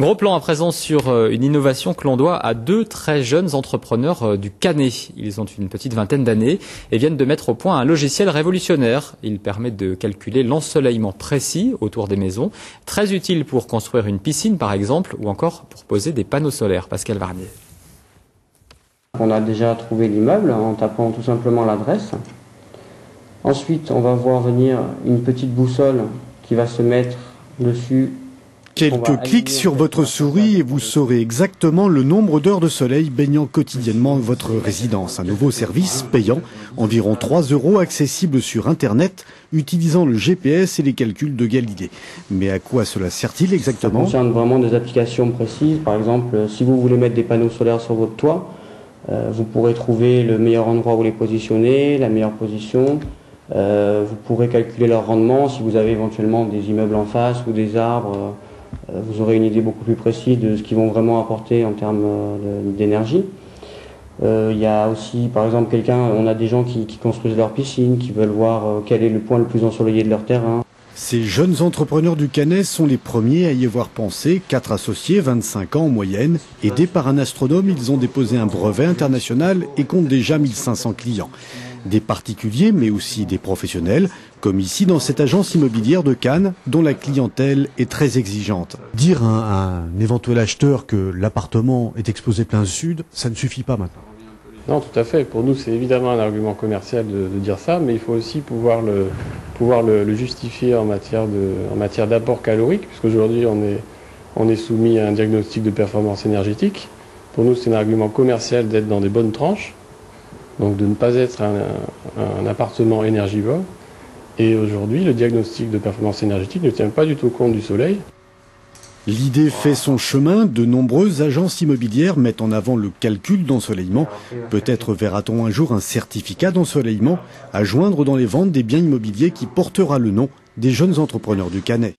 Gros plan à présent sur une innovation que l'on doit à deux très jeunes entrepreneurs du Canet. Ils ont une petite vingtaine d'années et viennent de mettre au point un logiciel révolutionnaire. Il permet de calculer l'ensoleillement précis autour des maisons, très utile pour construire une piscine par exemple, ou encore pour poser des panneaux solaires. Pascal Varnier. On a déjà trouvé l'immeuble en tapant tout simplement l'adresse. Ensuite, on va voir venir une petite boussole qui va se mettre dessus. Quelques clics sur votre souris et vous saurez exactement le nombre d'heures de soleil baignant quotidiennement votre résidence. Un nouveau service payant, environ 3 €, accessible sur Internet, utilisant le GPS et les calculs de Galilée. Mais à quoi cela sert-il exactement? Ça concerne vraiment des applications précises. Par exemple, si vous voulez mettre des panneaux solaires sur votre toit, vous pourrez trouver le meilleur endroit où les positionner, la meilleure position. Vous pourrez calculer leur rendement. Si vous avez éventuellement des immeubles en face ou des arbres, vous aurez une idée beaucoup plus précise de ce qu'ils vont vraiment apporter en termes d'énergie. Il y a aussi, par exemple, on a des gens qui construisent leur piscine, qui veulent voir quel est le point le plus ensoleillé de leur terrain. Ces jeunes entrepreneurs du Canet sont les premiers à y avoir pensé. 4 associés, 25 ans en moyenne. Aidés par un astronome, ils ont déposé un brevet international et comptent déjà 1500 clients. Des particuliers, mais aussi des professionnels, comme ici dans cette agence immobilière de Cannes, dont la clientèle est très exigeante. Dire à un éventuel acheteur que l'appartement est exposé plein sud, ça ne suffit pas maintenant. Non, tout à fait. Pour nous, c'est évidemment un argument commercial de dire ça, mais il faut aussi pouvoir le justifier en matière d'apport calorique, puisqu'aujourd'hui, on est soumis à un diagnostic de performance énergétique. Pour nous, c'est un argument commercial d'être dans des bonnes tranches, donc de ne pas être un appartement énergivore. Et aujourd'hui, le diagnostic de performance énergétique ne tient pas du tout compte du soleil. L'idée fait son chemin. De nombreuses agences immobilières mettent en avant le calcul d'ensoleillement. Peut-être verra-t-on un jour un certificat d'ensoleillement à joindre dans les ventes des biens immobiliers qui portera le nom des jeunes entrepreneurs du Canet.